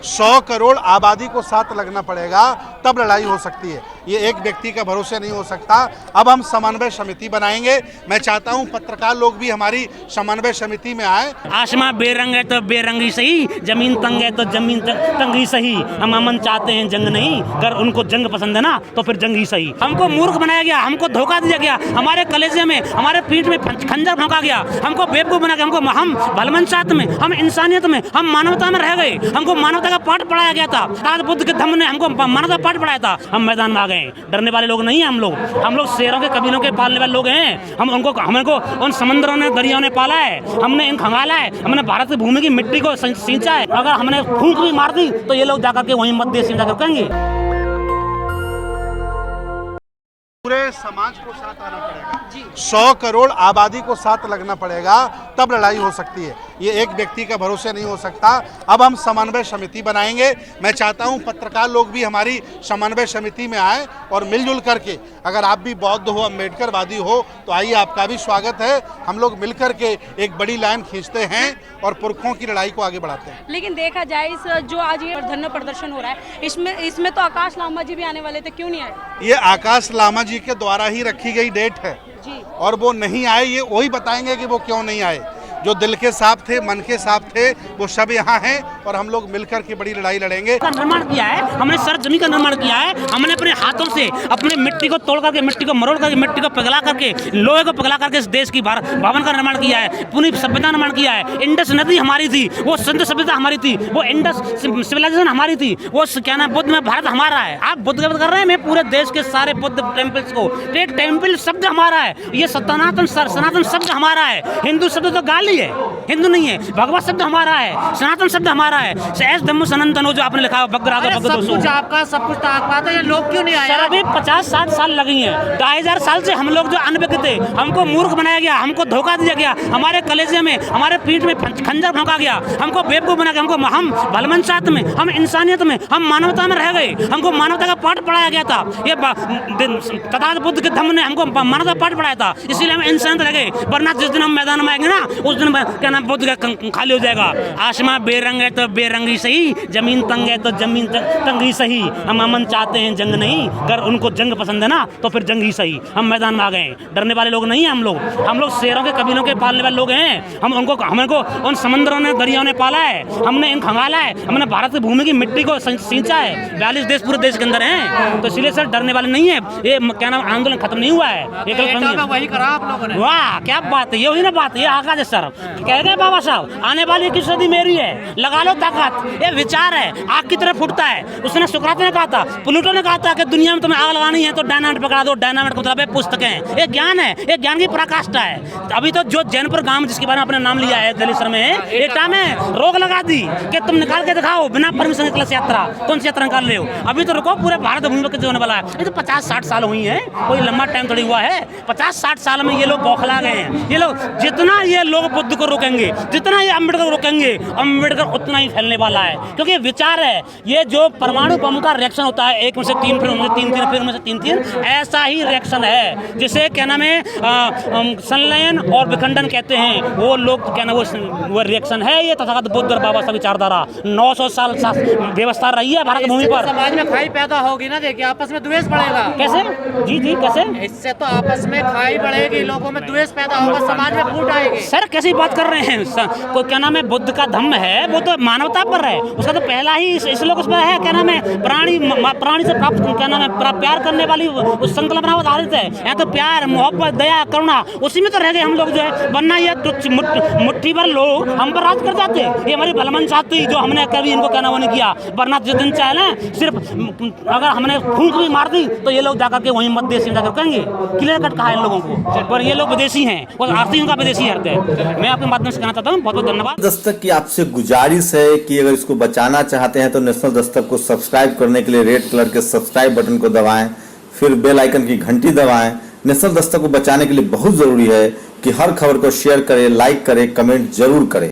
100 करोड़ आबादी को साथ लगना पड़ेगा, तब लड़ाई हो सकती है। ये एक व्यक्ति का भरोसे नहीं हो सकता। अब हम समन्वय समिति बनाएंगे। मैं चाहता हूं पत्रकार लोग भी हमारी समन्वय समिति में आए। आसमां बेरंग है तो बेरंगी सही, जमीन तंग है तो जमीन तंगी सही। हम अमन चाहते हैं जंग नहीं, अगर उनको जंग पसंद है ना तो फिर जंग ही सही। हमको मूर्ख बनाया गया, हमको धोखा दिया गया, हमारे कलेजे में हमारे पीठ में खंजर भोंका गया, हमको बेवकूफ बना गया, हमको हम भलमनसात में, हम इंसानियत में, हम मानवता में रह गए। हमको मानवता का पाठ पढ़ाया गया था, ताज बुद्ध के धम्म ने हमको मानवता पाठ पढ़ाया था। हम मैदान में आ गए। डरने वाले लोग नहीं हैं हम लोग शेरों के कबीलों के पालने वाले लोग हैं। हमको उन समंदरों ने दरियाओं ने पाला है, हमने इन खंगाला है, हमने भारत की भूमि की मिट्टी को सींचा है। अगर हमने फूंक भी मार दी तो ये लोग जाकर के वहीं मध्य देश में जाकर कहेंगे। पूरे समाज को साथ आना पड़ेगा। 100 करोड़ आबादी को साथ लगना पड़ेगा, तब लड़ाई हो सकती है। ये एक व्यक्ति का भरोसे नहीं हो सकता। अब हम समन्वय समिति बनाएंगे। मैं चाहता हूं पत्रकार लोग भी हमारी समन्वय समिति में आए और मिलजुल करके, अगर आप भी बौद्ध हो, अम्बेडकरवादी हो, तो आइए, आपका भी स्वागत है। हम लोग मिलकर के एक बड़ी लाइन खींचते हैं और पुरखों की लड़ाई को आगे बढ़ाते हैं। लेकिन देखा जाए इस जो आज ये धरना प्रदर्शन हो रहा है, इसमें तो आकाश लामा जी भी आने वाले थे, क्यों नहीं आए? ये आकाश लामा जी के द्वारा ही रखी गई डेट है जी, और वो नहीं आए। ये वही बताएंगे कि वो क्यों नहीं आए। जो दिल के साफ थे, मन के साफ थे, वो सब यहाँ हैं और हम लोग मिलकर के बड़ी लड़ाई लड़ेंगे। निर्माण किया है हमने, सरजमी का निर्माण किया है हमने, अपने हाथों से अपने मिट्टी को तोड़ करके, मिट्टी को मरोड़ करके, मिट्टी को पिघला करके, लोहे को पिघला करके इस देश की भवन का निर्माण किया है, पूरी सभ्यता निर्माण किया है। इंडस नदी हमारी थी, वो सिंधु सभ्यता हमारी थी, वो इंडस सिविलाइजेशन हमारी थी, वो क्या नाम बुद्ध में भारत हमारा है। आप बुद्ध कर रहे हैं, मैं पूरे देश के सारे बुद्ध टेम्पल्स को, टेम्पल शब्द हमारा है, ये सनातन शब्द हमारा है। हिंदू शब्द तो गाली है, हिंदू नहीं है। भगवत शब्द हमारा है, सनातन शब्द हमारा है। सहज धम्म सनातन हो जो आपने लिखा है, सब कुछ आपका, सब कुछ आपका, तो ये लोग क्यों नहीं आए? सर अभी 50-60 साल लगी हैं। 2500 साल से हम लोग जो अनभिज्ञ थे, हमको मूर्ख बनाया गया, हमको धोखा दिया गया, हमारे कलेजे में हमारे पीठ में खंजर भोंका गया, हमको बेवकूफ बना गया, हमको हम भलमनसात में, हम इंसानियत में, हम मानवता में रह गए। हमको मानवता का पाठ पढ़ाया गया था, ये ताज बुद्ध के धम्म ने हमको मानवता पाठ पढ़ाया था, इसलिए हम इंसानियत रह गए। वरना जिस दिन हम मैदान में आएंगे ना, उस दिन क्या नाम बुद्ध का खाली हो जाएगा। आसमां बेरंग है तो बेरंगी सही, जमीन तंग है तो जमीन तंगी सही। हम अमन चाहते हैं जंग नहीं, अगर उनको जंग पसंद है ना तो फिर जंग ही सही। हम मैदान में आ गए। डरने वाले लोग नहीं हैं हम लोग शेरों के कबीलों के पालने वाले लोग हैं। हमको उन समंदरों ने दरियाओं ने पाला है, हमने इन खंगाला है, हमने भारत की भूमि की मिट्टी को सींचा है। 42 देश पूरे देश के अंदर हैं, तो इसलिए सर डरने वाले नहीं है। ये क्या नाम आंदोलन खत्म नहीं हुआ है, वही करा आप लोगों ने। वाह क्या बात है, ये हुई ना बात। ये आकाश है सर, कह गए बाबा साहब, आने वाली की सदी मेरी है, लगा लो ताकत। ये विचार है, आग की तरह फूटता है। उसने सुकरात ने कहा था, प्लूटो ने कहा था कि दुनिया में तुम्हें आग लगानी है तो डायनामाइट पकड़ा दो। डायनामाइट का मतलब है पुस्तकें। ये ज्ञान है, ये ज्ञान की पराकाष्ठा है। अभी तो जो जैनपुर गांव जिसके बारे में आपने नाम लिया है दिल्ली में, एक टाइम है रोक लगा दी कि तुम निकाल के दिखाओ बिना परमिशन की क्लास यात्रा। कौन सी यात्रा निकाल रहे हो? अभी तो रुको, पूरे भारत भूमि पर होने वाला है। ये तो 50-60 साल हुई है, कोई लंबा टाइम थोड़ी हुआ है। 50-60 साल में ये लोग बौखला गए हैं। ये लोग जितना ये लोग बुद्ध को रोकेंगे, जितना ये अम्बेडकर को रोकेंगे, अम्बेडकर उतना ही फैलने वाला है। क्योंकि विचार है, ये जो परमाणु बम का रिएक्शन होता है, एक में से 3, फिर उनमें से 3, फिर उनमें से 3, ऐसा ही रिएक्शन है जिसे क्या नाम है संलयन और विखंडन कहते हैं। वो लोग क्या नाम वो रिएक्शन है। ये तथागत बुद्ध और बाबा साहब विचारधारा 900 साल व्यवस्था रही है भारत भूमि पर। समाज में खाई पैदा होगी ना, देखिए आपस में द्वेष बढ़ेगा। कैसे? जी कैसे? इससे तो आपस में खाई बढ़ेगी, लोगों में द्वेष पैदा होगा, समाज में फूट आएगी। सर कैसी बात कर रहे हैं? को क्या नाम है बुद्ध का धम्म है, वो तो मानवता पर है। उसका तो पहला ही इस लोग उस पर है, क्या नाम है प्राणी से प्राप्त क्या नाम है प्यार करने वाली उस संकल्पना पर आधारित है। यहाँ तो प्यार, मोहब्बत, दया, करुणा, उसी में तो रह गए हम लोग जो है। वरना ये मुट्ठी भर लोग हम पर राज कर जाते। ये हमारी भलमनसात थी जो हमने कभी इनको क्या नाम नहीं किया। वरना जिस दिन चाहे ना, सिर्फ अगर हमने फूंक भी मार दी तो ये लोग जाकर के वहीं मध्य देश में जाकर कहेंगे। क्लियर कट कहा है इन लोगों को, पर ये लोग विदेशी हैं और आर्थिक उनका विदेशी अर्थ है। मैं आपके माध्यम से कहना चाहता हूँ, बहुत बहुत धन्यवाद। दस्तक की आपसे गुजारिश है कि अगर इसको बचाना चाहते हैं तो नेशनल दस्तक को सब्सक्राइब करने के लिए रेड कलर के सब्सक्राइब बटन को दबाएं, फिर बेल आइकन की घंटी दबाएं। नेशनल दस्तक को बचाने के लिए बहुत जरूरी है कि हर खबर को शेयर करें, लाइक करें, कमेंट जरूर करें।